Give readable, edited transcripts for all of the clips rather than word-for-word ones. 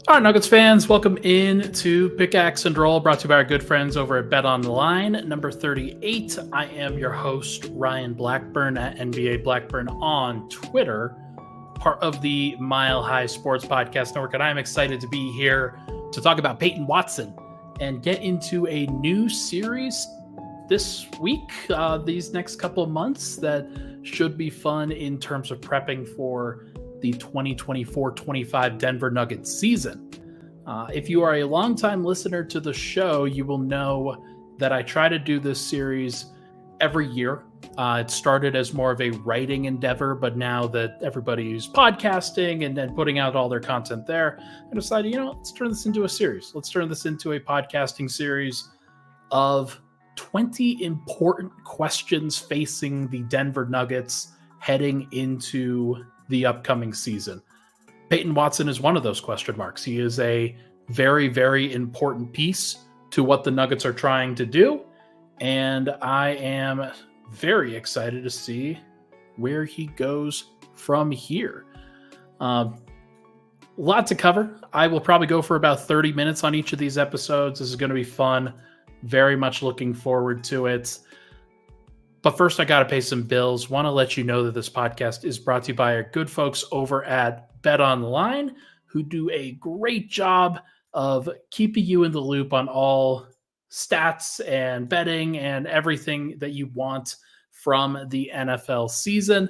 All right, Nuggets fans, welcome in to Pickaxe and Roll, brought to you by our good friends over at Bet Online, number 38. I am your host, Ryan Blackburn at NBA Blackburn on Twitter, part of the Mile High Sports Podcast Network, and I am excited to be here to talk about Peyton Watson and get into a new series this week, these next couple of months that should be fun in terms of prepping for the 2024-25 Denver Nuggets season. If you are a longtime listener to the show, you will know that I try to do this series every year. It started as more of a writing endeavor, but now that everybody's podcasting and then putting out all their content there, I decided, let's turn this into a series. Let's turn this into a podcasting series of 20 important questions facing the Denver Nuggets heading into the upcoming season. Peyton Watson is one of those question marks. He is a very, very important piece to what the Nuggets are trying to do, and I am very excited to see where he goes from here. Lot to cover. I will probably go for about 30 minutes on each of these episodes. This is going to be fun. Very much looking forward to it. But first, I got to pay some bills. Want to let you know that this podcast is brought to you by our good folks over at Bet Online, who do a great job of keeping you in the loop on all stats and betting and everything that you want from the NFL season.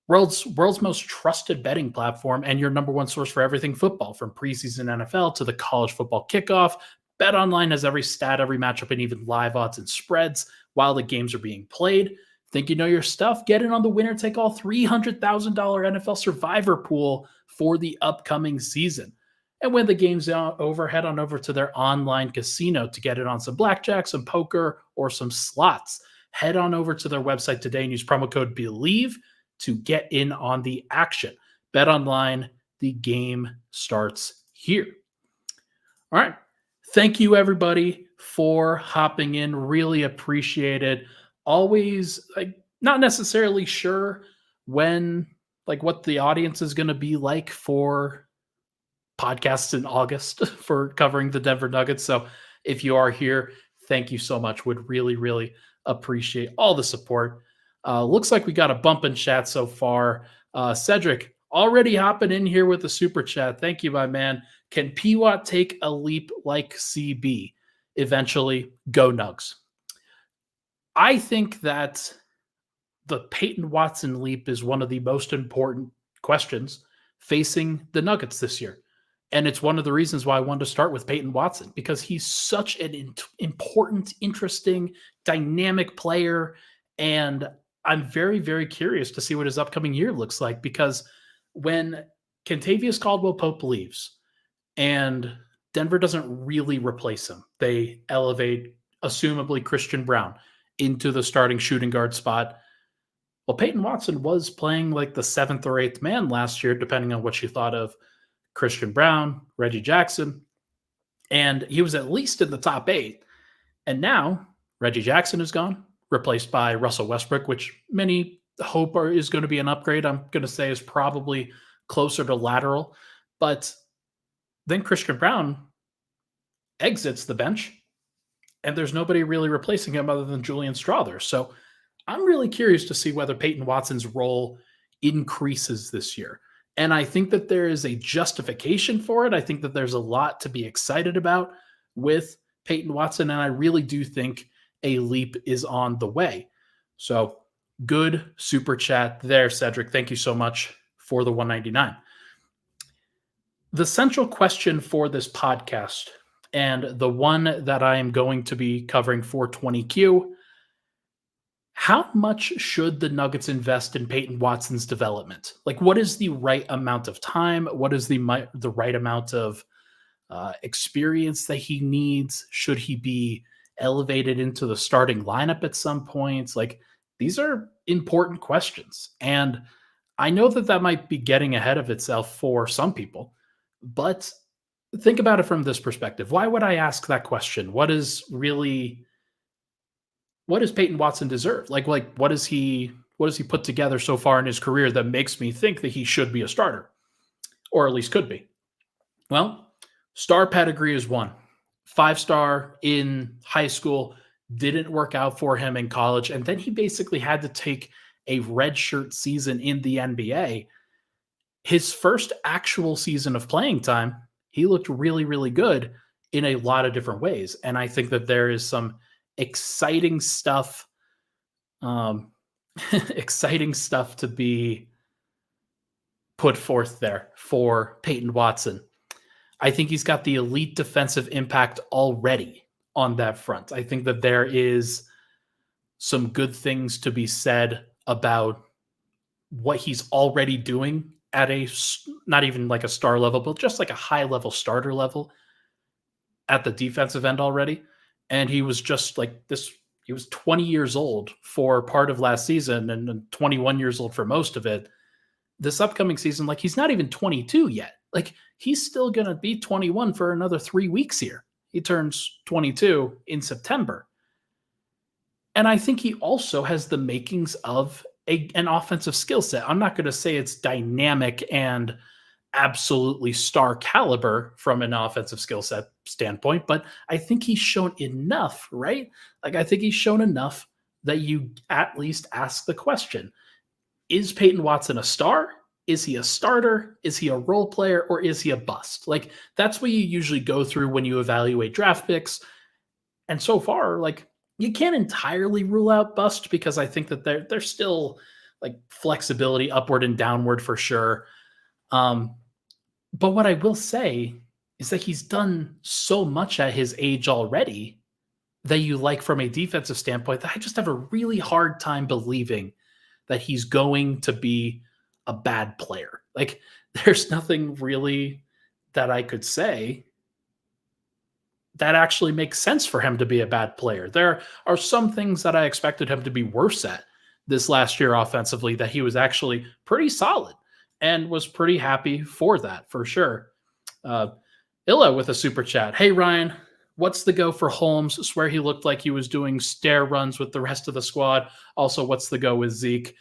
World's most trusted betting platform and your number one source for everything football, from preseason NFL to the college football kickoff. Bet Online has every stat, every matchup, and even live odds and spreads while the games are being played. Think you know your stuff? Get in on the winner-take-all $300,000 NFL Survivor pool for the upcoming season. And when the game's over, head on over to their online casino to get in on some blackjack, some poker, or some slots. Head on over to their website today and use promo code BELIEVE to get in on the action. Bet Online, the game starts here. All right. Thank you, everybody, for hopping in. Really appreciate it. Always, not necessarily sure when, what the audience is going to be like for podcasts in August for covering the Denver Nuggets. So if you are here, thank you so much. Would really, really appreciate all the support. Looks like we got a bump in chat so far. Cedric already hopping in here with the super chat. Thank you, my man. Can P-Watt take a leap like CB? Eventually, go Nugs. I think that the Peyton Watson leap is one of the most important questions facing the Nuggets this year. And it's one of the reasons why I wanted to start with Peyton Watson, because he's such an important, interesting, dynamic player. And I'm very, very curious to see what his upcoming year looks like, because when Kentavious Caldwell-Pope leaves and Denver doesn't really replace him, they elevate, assumably, Christian Braun into the starting shooting guard spot. Well, Peyton Watson was playing like the 7th or 8th man last year, depending on what you thought of Christian Braun, Reggie Jackson, and he was at least in the top 8. And now Reggie Jackson is gone, replaced by Russell Westbrook, which many hope is going to be an upgrade. I'm going to say is probably closer to lateral. But then Christian Braun exits the bench, and there's nobody really replacing him other than Julian Strawther. So I'm really curious to see whether Peyton Watson's role increases this year. And I think that there is a justification for it. I think that there's a lot to be excited about with Peyton Watson, and I really do think a leap is on the way. So good super chat there, Cedric. Thank you so much for the 199. The central question for this podcast, and the one that I am going to be covering for 20Q, how much should the Nuggets invest in Peyton Watson's development? What is the right amount of time? What is the right amount of experience that he needs? Should he be elevated into the starting lineup at some points? These are important questions. And I know that might be getting ahead of itself for some people, but think about it from this perspective. Why would I ask that question? What does Peyton Watson deserve? What does he put together so far in his career that makes me think that he should be a starter, or at least could be? Well, Star pedigree is one. 5-star in high school, didn't work out for him in college. And then he basically had to take a redshirt season in the NBA. His first actual season of playing time, he looked really, really good in a lot of different ways. And I think that there is some exciting stuff, um, exciting stuff to be put forth there for Peyton Watson. I think he's got the elite defensive impact already on that front. I think that there is some good things to be said about what he's already doing at a not even like a star level, but just like a high level starter level at the defensive end already. And he was just like this. He was 20 years old for part of last season and 21 years old for most of it. This upcoming season, like he's not even 22 yet. Like he's still going to be 21 for another 3 weeks here. He turns 22 in September. And I think he also has the makings of an offensive skill set. I'm not going to say it's dynamic and absolutely star caliber from an offensive skill set standpoint, but I think he's shown enough, right? Like I think he's shown enough that you at least ask the question, is Peyton Watson a star? Is he a starter? Is he a role player? Or is he a bust? Like that's what you usually go through when you evaluate draft picks. And so far, like you can't entirely rule out bust because I think that there's still like flexibility upward and downward for sure. But what I will say is that he's done so much at his age already that you like from a defensive standpoint that I just have a really hard time believing that he's going to be a bad player. Like there's nothing really that I could say that actually makes sense for him to be a bad player. There are some things that I expected him to be worse at this last year offensively that he was actually pretty solid and was pretty happy for that for sure. Illa with a super chat. Hey, Ryan, what's the go for Holmes? Swear he looked like he was doing stair runs with the rest of the squad. Also, what's the go with Zeke?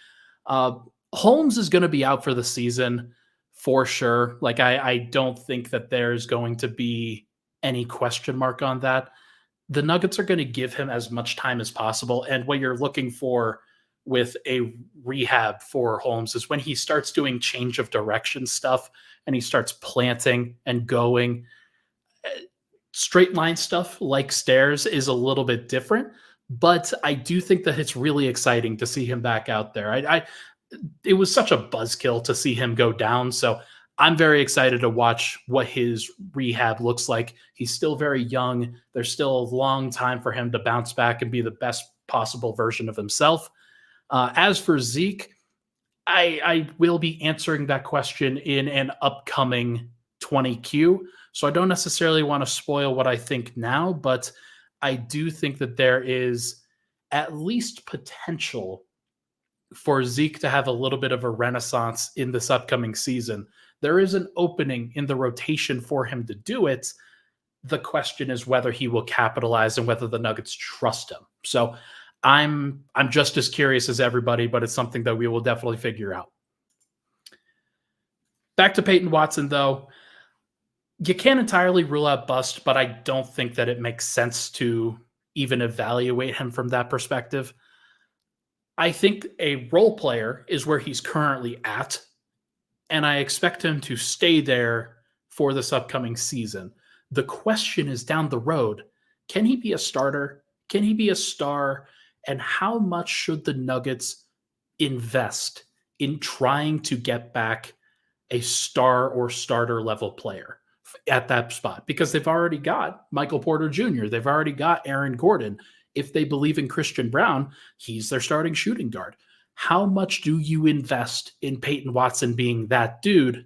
Holmes is going to be out for the season for sure. Like, I don't think that there's going to be any question mark on that. The Nuggets are going to give him as much time as possible. And what you're looking for with a rehab for Holmes is when he starts doing change of direction stuff and he starts planting and going. Straight line stuff like stairs is a little bit different, but I do think that it's really exciting to see him back out there. It was such a buzzkill to see him go down. So I'm very excited to watch what his rehab looks like. He's still very young. There's still a long time for him to bounce back and be the best possible version of himself. As for Zeke, I will be answering that question in an upcoming 20Q. So I don't necessarily want to spoil what I think now, but I do think that there is at least potential for Zeke to have a little bit of a renaissance in this upcoming season. There is an opening in the rotation for him to do it. The question is whether he will capitalize and whether the Nuggets trust him. So I'm just as curious as everybody, but it's something that we will definitely figure out. Back to Peyton Watson, though. You can't entirely rule out bust, but I don't think that it makes sense to even evaluate him from that perspective. I think a role player is where he's currently at, and I expect him to stay there for this upcoming season. The question is down the road, can he be a starter? Can he be a star? And how much should the Nuggets invest in trying to get back a star or starter level player at that spot? Because they've already got Michael Porter Jr., they've already got Aaron Gordon. If they believe in Christian Brown, he's their starting shooting guard. How much do you invest in Peyton Watson being that dude?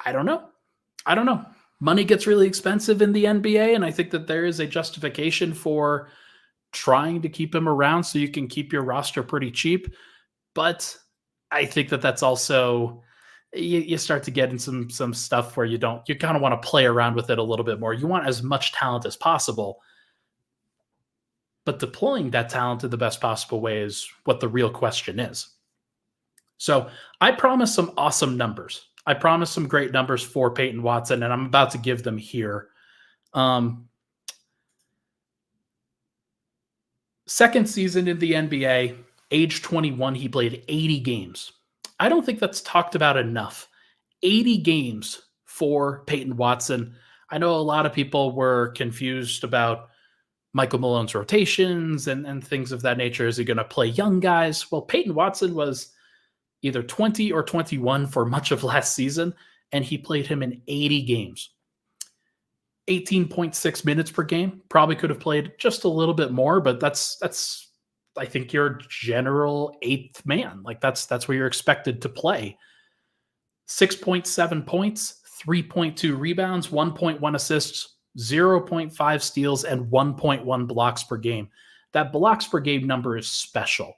I don't know. Money gets really expensive in the NBA, and I think that there is a justification for trying to keep him around so you can keep your roster pretty cheap. But I think that that's also, you start to get in some stuff where you kind of want to play around with it a little bit more. You want as much talent as possible, but deploying that talent in the best possible way is what the real question is. So I promise some awesome numbers I promised some great numbers for Peyton Watson, and I'm about to give them here. Second season in the NBA, age 21, he played 80 games. I don't think that's talked about enough. 80 games for Peyton Watson. I know a lot of people were confused about Michael Malone's rotations and things of that nature. Is he going to play young guys? Well, Peyton Watson was either 20 or 21 for much of last season, and he played him in 80 games. 18.6 minutes per game. Probably could have played just a little bit more, but that's I think your general eighth man. Like that's where you're expected to play. 6.7 points, 3.2 rebounds, 1.1 assists, 0.5 steals, and 1.1 blocks per game. That blocks per game number is special.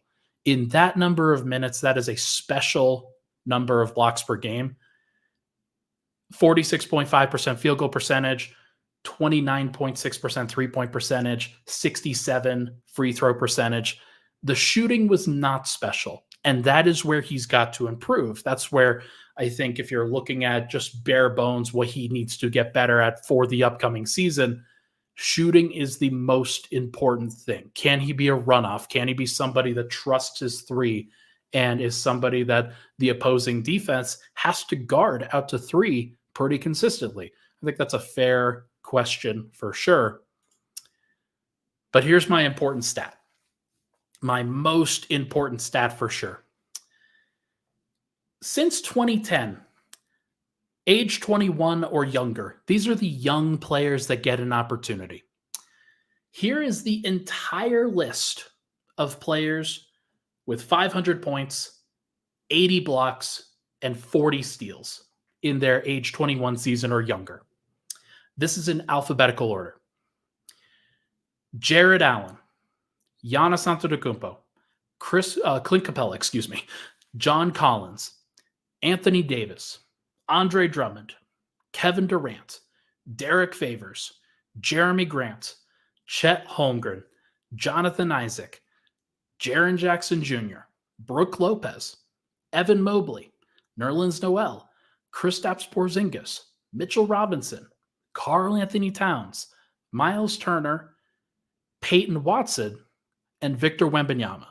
In that number of minutes, that is a special number of blocks per game. 46.5% field goal percentage, 29.6% three-point percentage, 67 free throw percentage. The shooting was not special, and that is where he's got to improve. That's where I think if you're looking at just bare bones what he needs to get better at for the upcoming season, shooting is the most important thing. Can he be a runoff? Can he be somebody that trusts his three and is somebody that the opposing defense has to guard out to three pretty consistently? I think that's a fair question for sure. But here's my important stat. My most important stat for sure. Since 2010, age 21 or younger, these are the young players that get an opportunity. Here is the entire list of players with 500 points, 80 blocks, and 40 steals in their age 21 season or younger. This is in alphabetical order. Jared Allen, Giannis Antetokounmpo, Clint Capella, John Collins, Anthony Davis, Andre Drummond, Kevin Durant, Derek Favors, Jeremy Grant, Chet Holmgren, Jonathan Isaac, Jaren Jackson Jr., Brooke Lopez, Evan Mobley, Nerlens Noel, Kristaps Porzingis, Mitchell Robinson, Karl Anthony Towns, Miles Turner, Peyton Watson, and Victor Wembanyama.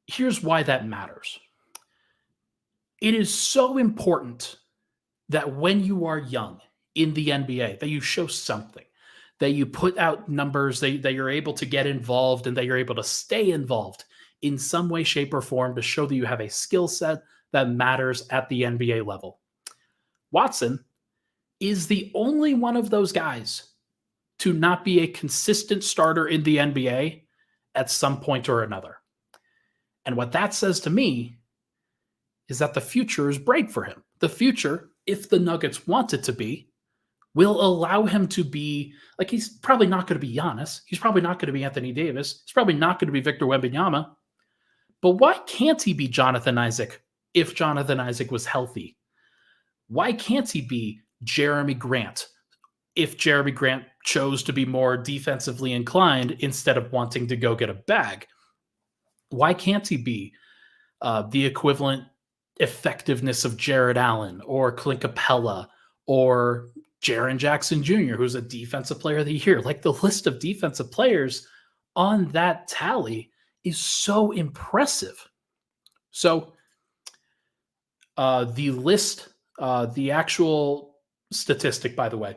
Here's why that matters. It is so important that when you are young in the NBA, that you show something, that you put out numbers, that you're able to get involved and that you're able to stay involved in some way, shape, or form to show that you have a skill set that matters at the NBA level. Watson is the only one of those guys to not be a consistent starter in the NBA at some point or another. And what that says to me is that the future is bright for him. The future, if the Nuggets want it to be, will allow him to be, like, he's probably not going to be Giannis. He's probably not going to be Anthony Davis. He's probably not going to be Victor Wembanyama. But why can't he be Jonathan Isaac if Jonathan Isaac was healthy? Why can't he be Jeremy Grant if Jeremy Grant chose to be more defensively inclined instead of wanting to go get a bag? Why can't he be the equivalent effectiveness of Jared Allen or Clint Capella or Jaren Jackson Jr., who's a defensive player of the year? Like, the list of defensive players on that tally is so impressive. So the list, the actual statistic, by the way,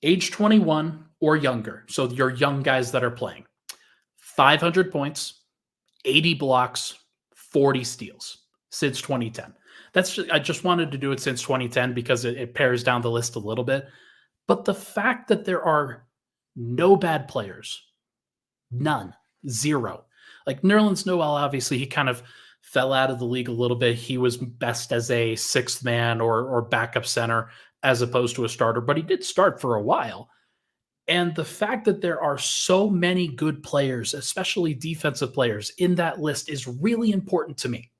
age 21 or younger. So your young guys that are playing, 500 points, 80 blocks, 40 steals since 2010. I just wanted to do it since 2010 because it pares down the list a little bit. But the fact that there are no bad players, none, zero. Like Nerlens Noel, obviously, he kind of fell out of the league a little bit. He was best as a sixth man or backup center as opposed to a starter, but he did start for a while. And the fact that there are so many good players, especially defensive players, in that list is really important to me.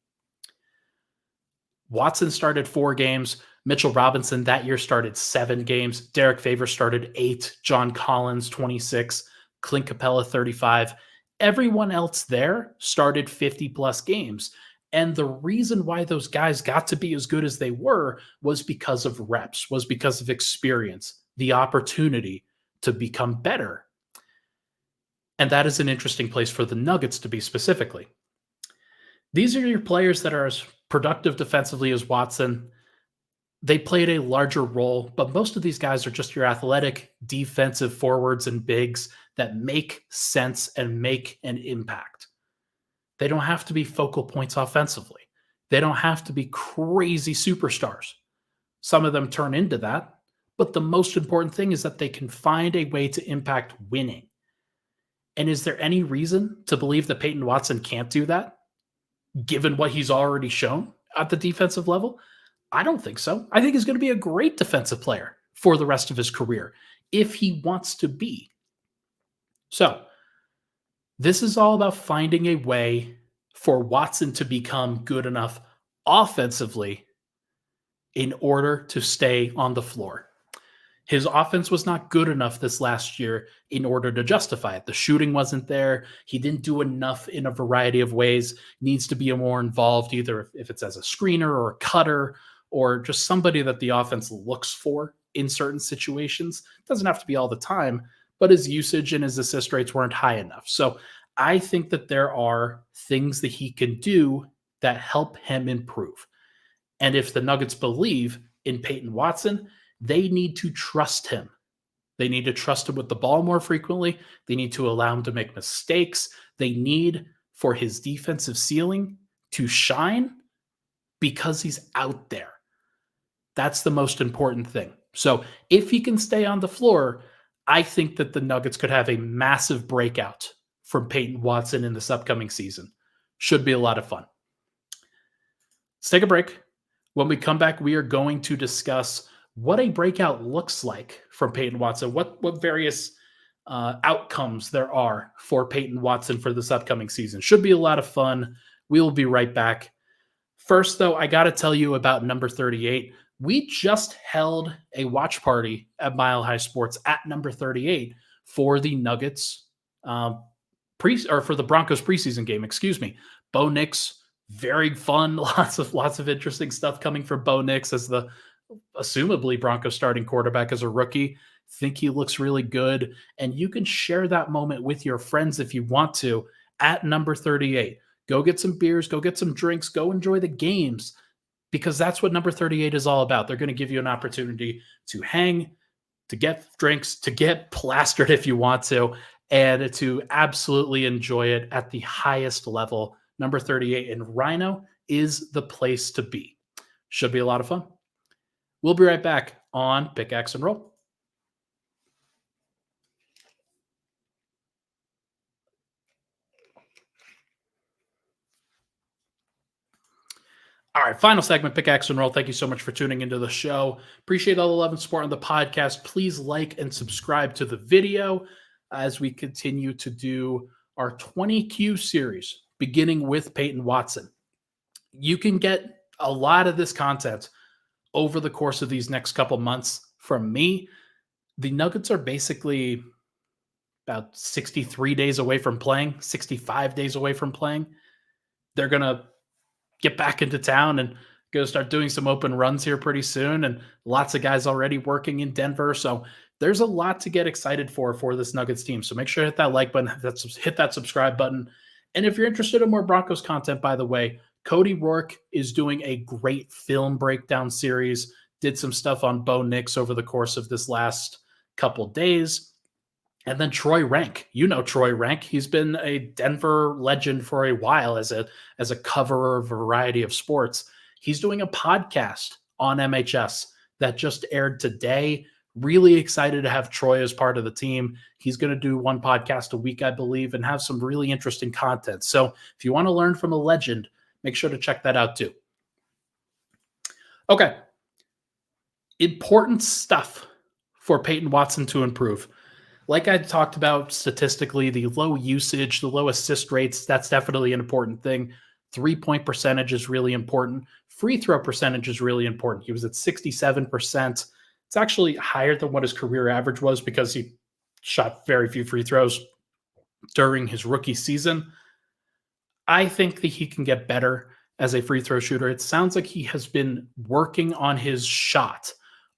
Watson started 4 games. Mitchell Robinson that year started 7 games. Derek Favors started 8. John Collins, 26. Clint Capella, 35. Everyone else there started 50-plus games. And the reason why those guys got to be as good as they were was because of reps, was because of experience, the opportunity to become better. And that is an interesting place for the Nuggets to be specifically. These are your players that are as productive defensively as Watson. They played a larger role, but most of these guys are just your athletic defensive forwards and bigs that make sense and make an impact. They don't have to be focal points offensively. They don't have to be crazy superstars. Some of them turn into that, but the most important thing is that they can find a way to impact winning. And is there any reason to believe that Peyton Watson can't do that, given what he's already shown at the defensive level? I don't think so. I think he's going to be a great defensive player for the rest of his career if he wants to be. So, this is all about finding a way for Watson to become good enough offensively in order to stay on the floor. His offense was not good enough this last year in order to justify it. The shooting wasn't there. He didn't do enough in a variety of ways. Needs to be more involved, either if it's as a screener or a cutter or just somebody that the offense looks for in certain situations. It doesn't have to be all the time, but his usage and his assist rates weren't high enough. So I think that there are things that he can do that help him improve. And if the Nuggets believe in Peyton Watson, they need to trust him. They need to trust him with the ball more frequently. They need to allow him to make mistakes. They need for his defensive ceiling to shine because he's out there. That's the most important thing. So if he can stay on the floor, I think that the Nuggets could have a massive breakout from Peyton Watson in this upcoming season. Should be a lot of fun. Let's take a break. When we come back, we are going to discuss what a breakout looks like from Peyton Watson, what various outcomes there are for Peyton Watson for this upcoming season. Should be a lot of fun. We will be right back. First, though, I got to tell you about number 38. We just held a watch party at Mile High Sports at number 38 for the Nuggets for the Broncos preseason game. Excuse me. Bo Nix, very fun. Lots of interesting stuff coming from Bo Nix as the assumably Broncos starting quarterback as a rookie. Think he looks really good, and you can share that moment with your friends if you want to at number 38. Go get some beers, go get some drinks, go enjoy the games, because that's what number 38 is all about. They're going to give you an opportunity to hang, to get drinks, to get plastered if you want to, and to absolutely enjoy it at the highest level. Number 38 in Rhino is the place to be. Should be a lot of fun. We'll be right back on Pickaxe and Roll. All right, final segment, Pickaxe and Roll. Thank you so much for tuning into the show. Appreciate all the love and support on the podcast. Please like and subscribe to the video as we continue to do our 20Q series, beginning with Peyton Watson. You can get a lot of this content over the course of these next couple months from me. The Nuggets are basically about 63 days away from playing, 65 days away from playing. They're going to get back into town and go start doing some open runs here pretty soon. And lots of guys already working in Denver. So there's a lot to get excited for this Nuggets team. So make sure to hit that like button, hit that subscribe button. And if you're interested in more Broncos content, by the way, Cody Rourke is doing a great film breakdown series. Did some stuff on Bo Nix over the course of this last couple days. And then Troy Rank. You know Troy Rank. He's been a Denver legend for a while as a coverer of a variety of sports. He's doing a podcast on MHS that just aired today. Really excited to have Troy as part of the team. He's going to do one podcast a week, I believe, and have some really interesting content. So if you want to learn from a legend, make sure to check that out too. Okay. Important stuff for Peyton Watson to improve. Like I talked about statistically, the low usage, the low assist rates, that's definitely an important thing. 3-point percentage is really important. Free throw percentage is really important. He was at 67%. It's actually higher than what his career average was because he shot very few free throws during his rookie season. I think that he can get better as a free throw shooter. It sounds like he has been working on his shot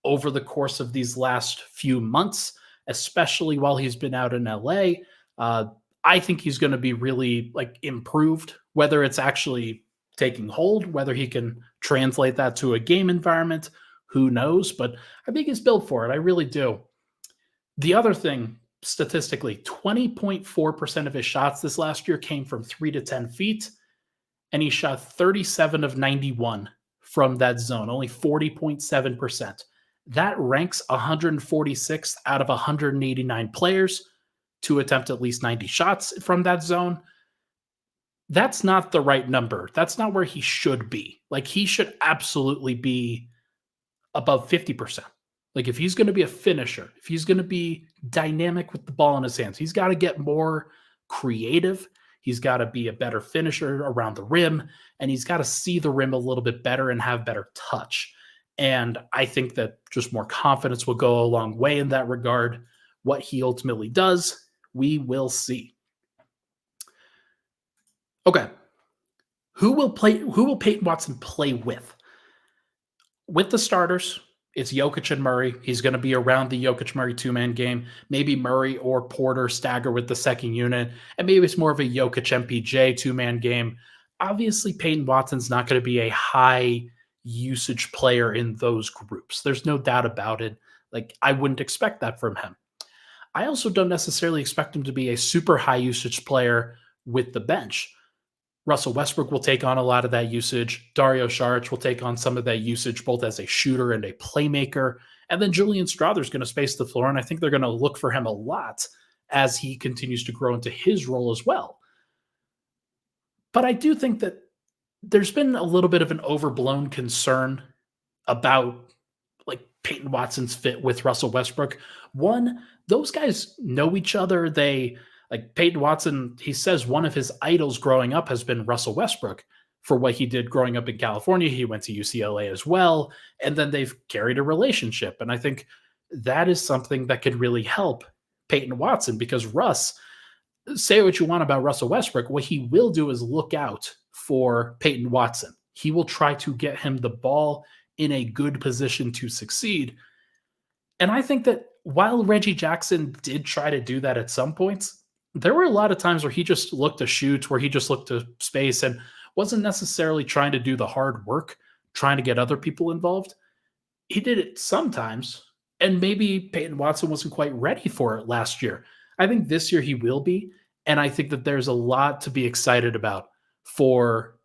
over the course of these last few months, especially while he's been out in LA. Uh, I think he's going to be really like improved, whether it's actually taking hold, whether he can translate that to a game environment, who knows? But I think he's built for it. I really do. The other thing, statistically, 20.4% of his shots this last year came from 3 to 10 feet, and he shot 37 of 91 from that zone, only 40.7%. That ranks 146th out of 189 players to attempt at least 90 shots from that zone. That's not the right number. That's not where he should be. Like, he should absolutely be above 50%. Like, if he's going to be a finisher, if he's going to be dynamic with the ball in his hands, he's got to get more creative. He's got to be a better finisher around the rim, and he's got to see the rim a little bit better and have better touch. And I think that just more confidence will go a long way in that regard. What he ultimately does, we will see. Okay. Who will Peyton Watson play with? With the starters, it's Jokic and Murray. He's going to be around the Jokic-Murray two-man game. Maybe Murray or Porter stagger with the second unit, and maybe it's more of a Jokic-MPJ two-man game. Obviously, Peyton Watson's not going to be a high-usage player in those groups. There's no doubt about it. Like, I wouldn't expect that from him. I also don't necessarily expect him to be a super high-usage player with the bench. Russell Westbrook will take on a lot of that usage. Dario Saric will take on some of that usage, both as a shooter and a playmaker. And then Julian Strawther's going to space the floor, and I think they're going to look for him a lot as he continues to grow into his role as well. But I do think that there's been a little bit of an overblown concern about like Peyton Watson's fit with Russell Westbrook. One, those guys know each other. Like Peyton Watson, he says one of his idols growing up has been Russell Westbrook for what he did growing up in California. He went to UCLA as well, and then they've carried a relationship. And I think that is something that could really help Peyton Watson, because Russ, say what you want about Russell Westbrook, what he will do is look out for Peyton Watson. He will try to get him the ball in a good position to succeed. And I think that while Reggie Jackson did try to do that at some points, there were a lot of times where he just looked to shoot, where he just looked to space and wasn't necessarily trying to do the hard work, trying to get other people involved. He did it sometimes, and maybe Peyton Watson wasn't quite ready for it last year. I think this year he will be, and I think that there's a lot to be excited about for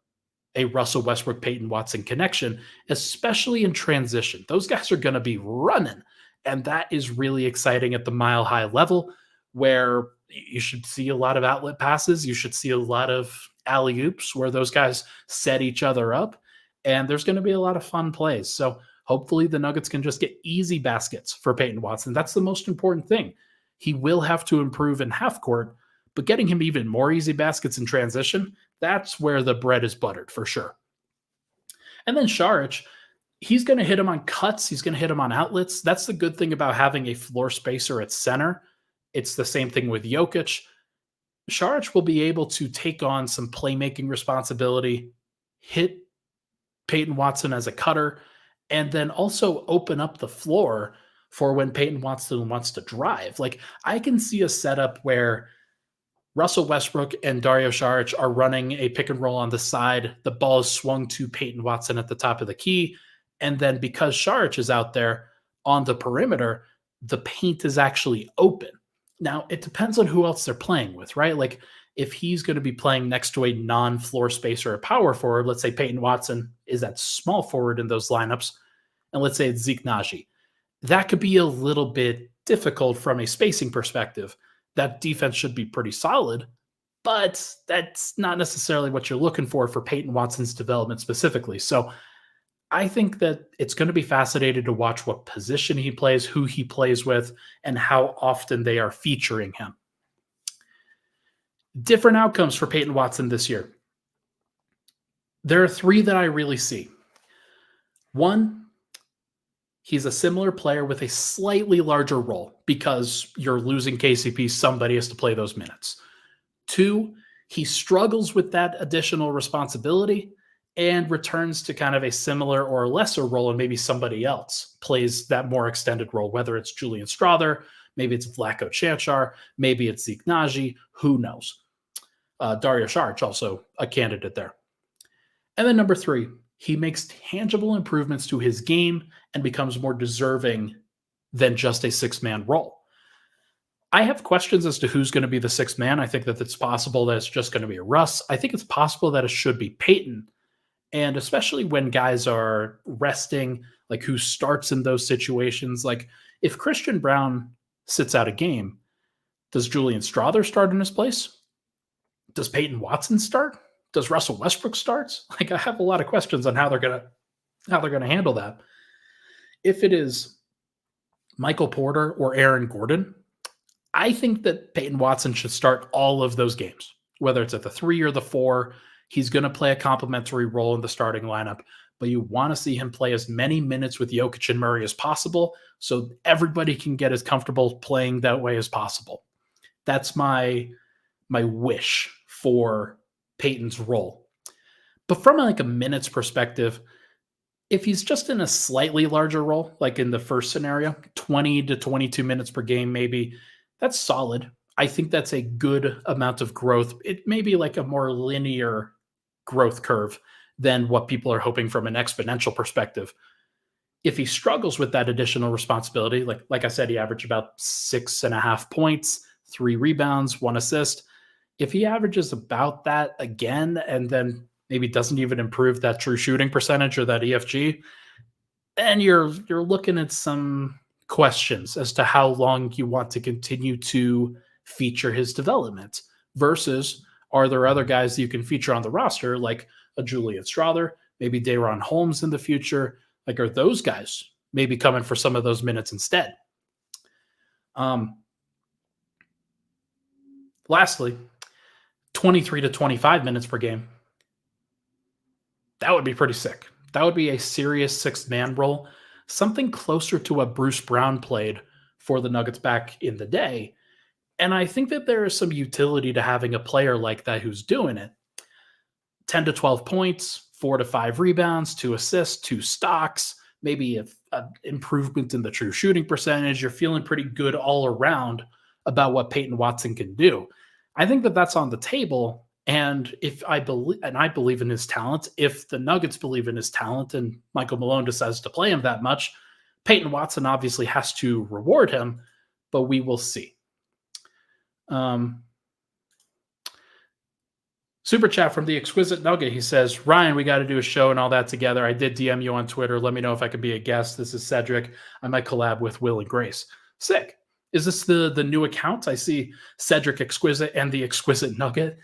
a Russell Westbrook Peyton Watson connection, especially in transition. Those guys are going to be running, and that is really exciting at the mile high level, where you should see a lot of outlet passes. You should see a lot of alley-oops where those guys set each other up, and there's going to be a lot of fun plays. So hopefully the Nuggets can just get easy baskets for Peyton Watson. That's the most important thing. He will have to improve in half court, but getting him even more easy baskets in transition, that's where the bread is buttered for sure. And then Saric, he's going to hit him on cuts. He's going to hit him on outlets. That's the good thing about having a floor spacer at center. It's the same thing with Jokic. Saric will be able to take on some playmaking responsibility, hit Peyton Watson as a cutter, and then also open up the floor for when Peyton Watson wants to drive. Like, I can see a setup where Russell Westbrook and Dario Saric are running a pick and roll on the side. The ball is swung to Peyton Watson at the top of the key. And then because Saric is out there on the perimeter, the paint is actually open. Now, it depends on who else they're playing with, right? Like, if he's going to be playing next to a non-floor spacer or power forward, let's say Peyton Watson is that small forward in those lineups, and let's say it's Zeke Naji, that could be a little bit difficult from a spacing perspective. That defense should be pretty solid, but that's not necessarily what you're looking for Peyton Watson's development specifically. So I think that it's going to be fascinating to watch what position he plays, who he plays with, and how often they are featuring him. Different outcomes for Peyton Watson this year. There are three that I really see. One, he's a similar player with a slightly larger role because you're losing KCP. Somebody has to play those minutes. Two, he struggles with that additional responsibility. and returns to kind of a similar or lesser role, and maybe somebody else plays that more extended role, whether it's Julian Strother, maybe it's Vlatko Chanchar, maybe it's Zeke Naji, who knows. Dario Saric also a candidate there. And then number 3, he makes tangible improvements to his game and becomes more deserving than just a 6-man role. I have questions as to who's going to be the 6th man. I think that it's possible that it's just going to be Russ. I think it's possible that it should be Peyton. And especially when guys are resting, like who starts in those situations. Like if Christian Braun sits out a game, does Julian Strother start in his place? Does Peyton Watson start? Does Russell Westbrook start? Like I have a lot of questions on how they're gonna handle that. If it is Michael Porter or Aaron Gordon, I think that Peyton Watson should start all of those games, whether it's at the 3 or the 4. He's going to play a complementary role in the starting lineup, but you want to see him play as many minutes with Jokic and Murray as possible so everybody can get as comfortable playing that way as possible. That's my wish for Peyton's role. But from like a minutes perspective, if he's just in a slightly larger role, like in the first scenario, 20 to 22 minutes per game, maybe, that's solid. I think that's a good amount of growth. It may be like a more linear growth curve than what people are hoping from an exponential perspective. If he struggles with that additional responsibility, like I said, he averaged about 6.5 points, 3 rebounds, 1 assist. If he averages about that again, and then maybe doesn't even improve that true shooting percentage or that EFG, then you're looking at some questions as to how long you want to continue to feature his development versus are there other guys that you can feature on the roster like a Julian Strother, maybe Day'Ron Holmes in the future? Like, are those guys maybe coming for some of those minutes instead? Lastly, 23 to 25 minutes per game. That would be pretty sick. That would be a serious 6-man role, something closer to what Bruce Brown played for the Nuggets back in the day. And I think that there is some utility to having a player like that who's doing it. 10 to 12 points, 4 to 5 rebounds, 2 assists, 2 stocks, maybe an improvement in the true shooting percentage. You're feeling pretty good all around about what Peyton Watson can do. I think that that's on the table. And I believe in his talent, if the Nuggets believe in his talent and Michael Malone decides to play him that much, Peyton Watson obviously has to reward him, but we will see. Super chat from the Exquisite Nugget. He says, Ryan, we got to do a show and all that together. I did DM you on Twitter. Let me know if I could be a guest. This is Cedric. I might collab with Will and Grace. Sick. Is this the new account? I see Cedric Exquisite and the Exquisite Nugget.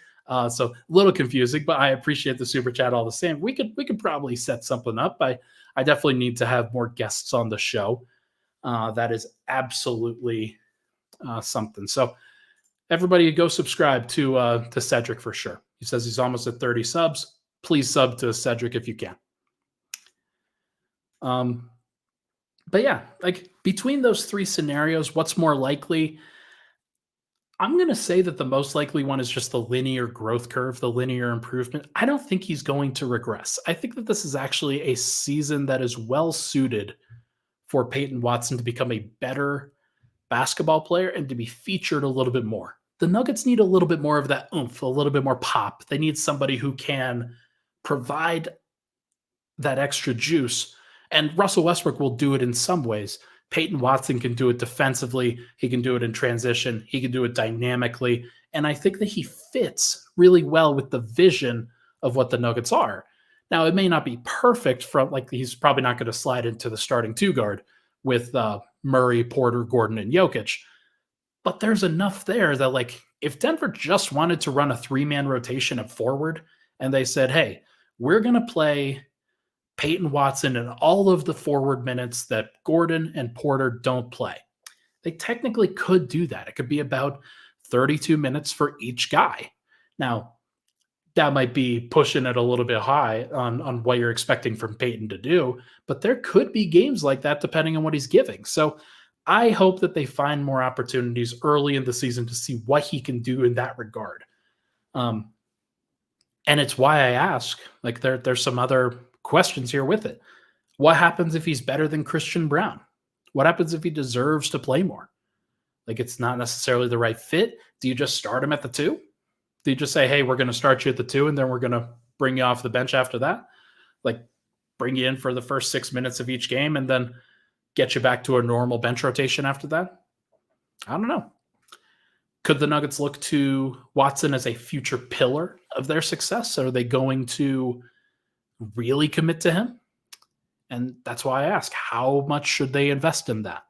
So a little confusing, but I appreciate the super chat all the same. We could probably set something up. I definitely need to have more guests on the show. That is absolutely something. So everybody go subscribe to Cedric for sure. He says he's almost at 30 subs. Please sub to Cedric if you can. But yeah, like between those 3 scenarios, what's more likely? I'm going to say that the most likely one is just the linear growth curve, the linear improvement. I don't think he's going to regress. I think that this is actually a season that is well suited for Peyton Watson to become a better basketball player and to be featured a little bit more. The Nuggets need a little bit more of that oomph, a little bit more pop. They need somebody who can provide that extra juice. And Russell Westbrook will do it in some ways. Peyton Watson can do it defensively. He can do it in transition. He can do it dynamically. And I think that he fits really well with the vision of what the Nuggets are. Now, it may not be perfect from, like, he's probably not going to slide into the starting 2 guard with Murray, Porter, Gordon, and Jokic. But there's enough there that, like, if Denver just wanted to run a 3-man rotation at forward and they said, hey, we're going to play Peyton Watson in all of the forward minutes that Gordon and Porter don't play, they technically could do that. It could be about 32 minutes for each guy. Now, that might be pushing it a little bit high on what you're expecting from Peyton to do, but there could be games like that depending on what he's giving. So I hope that they find more opportunities early in the season to see what he can do in that regard. And it's why I ask, like there's some other questions here with it. What happens if he's better than Christian Brown? What happens if he deserves to play more? Like it's not necessarily the right fit. Do you just start him at the 2? Do you just say, hey, we're going to start you at the 2 and then we're going to bring you off the bench after that? Like bring you in for the first 6 minutes of each game and then get you back to a normal bench rotation after that? I don't know. Could the Nuggets look to Watson as a future pillar of their success? Are they going to really commit to him? And that's why I ask, how much should they invest in that?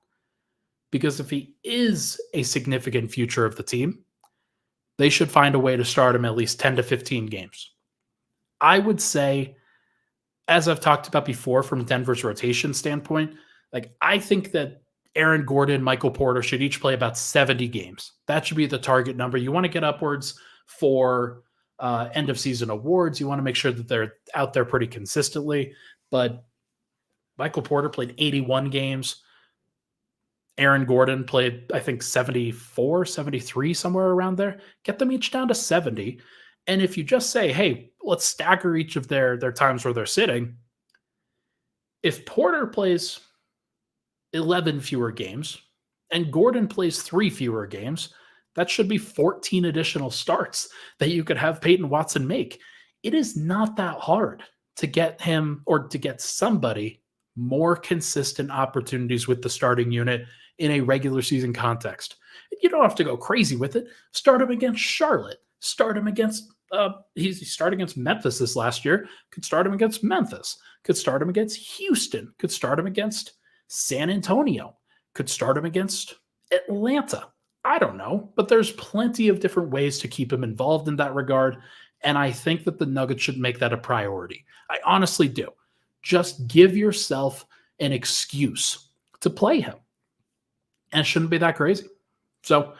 Because if he is a significant future of the team, they should find a way to start him at least 10 to 15 games. I would say, as I've talked about before from Denver's rotation standpoint, like I think that Aaron Gordon, Michael Porter should each play about 70 games. That should be the target number. You want to get upwards for end of season awards. You want to make sure that they're out there pretty consistently. But Michael Porter played 81 games. Aaron Gordon played, I think, 74, 73, somewhere around there. Get them each down to 70. And if you just say, hey, let's stagger each of their times where they're sitting, if Porter plays 11 fewer games and Gordon plays 3 fewer games, that should be 14 additional starts that you could have Peyton Watson make. It is not that hard to get him or to get somebody more consistent opportunities with the starting unit in a regular season context. You don't have to go crazy with it. Start him against Charlotte. Start him against he started against Memphis this last year. Could start him against Memphis. Could start him against Houston. Could start him against San Antonio. Could start him against Atlanta. I don't know, but there's plenty of different ways to keep him involved in that regard, and I think that the Nuggets should make that a priority. I honestly do. Just give yourself an excuse to play him, and it shouldn't be that crazy. So,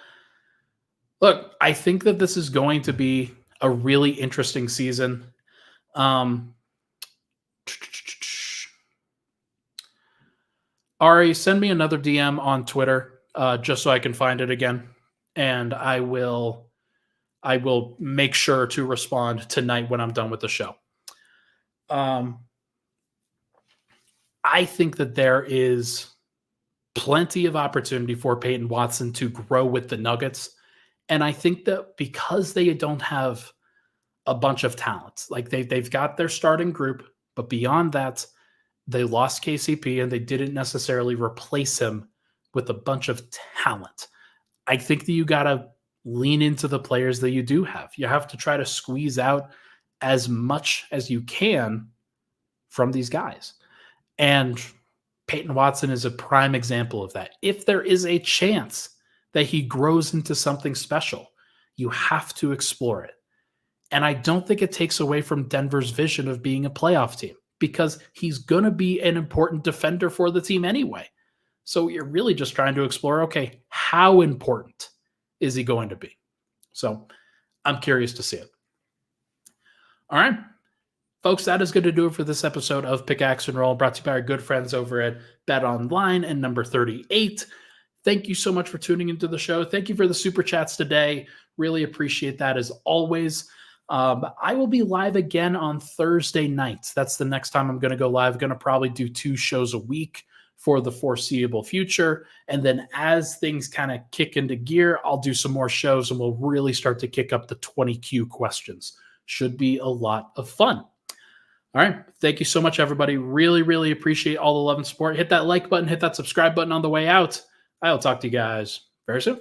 look, I think that this is going to be a really interesting season. Ari, send me another DM on Twitter just so I can find it again, and I will make sure to respond tonight when I'm done with the show. I think that there is plenty of opportunity for Peyton Watson to grow with the Nuggets. And I think that because they don't have a bunch of talent, like they've got their starting group, but beyond that, they lost KCP and they didn't necessarily replace him with a bunch of talent. I think that you got to lean into the players that you do have. You have to try to squeeze out as much as you can from these guys. And Peyton Watson is a prime example of that. If there is a chance that he grows into something special, you have to explore it. And I don't think it takes away from Denver's vision of being a playoff team, because he's going to be an important defender for the team anyway. So you're really just trying to explore, okay, how important is he going to be? So I'm curious to see it. All right, folks, that is going to do it for this episode of Pickaxe and Roll, brought to you by our good friends over at Bet Online and number 38. Thank you so much for tuning into the show. Thank you for the super chats today. Really appreciate that as always. I will be live again on Thursday nights. That's the next time I'm going to go live. I'm going to probably do 2 shows a week for the foreseeable future. And then as things kind of kick into gear, I'll do some more shows and we'll really start to kick up the 20Q questions. Should be a lot of fun. All right. Thank you so much, everybody. Really, really appreciate all the love and support. Hit that like button, hit that subscribe button on the way out. I'll talk to you guys very soon.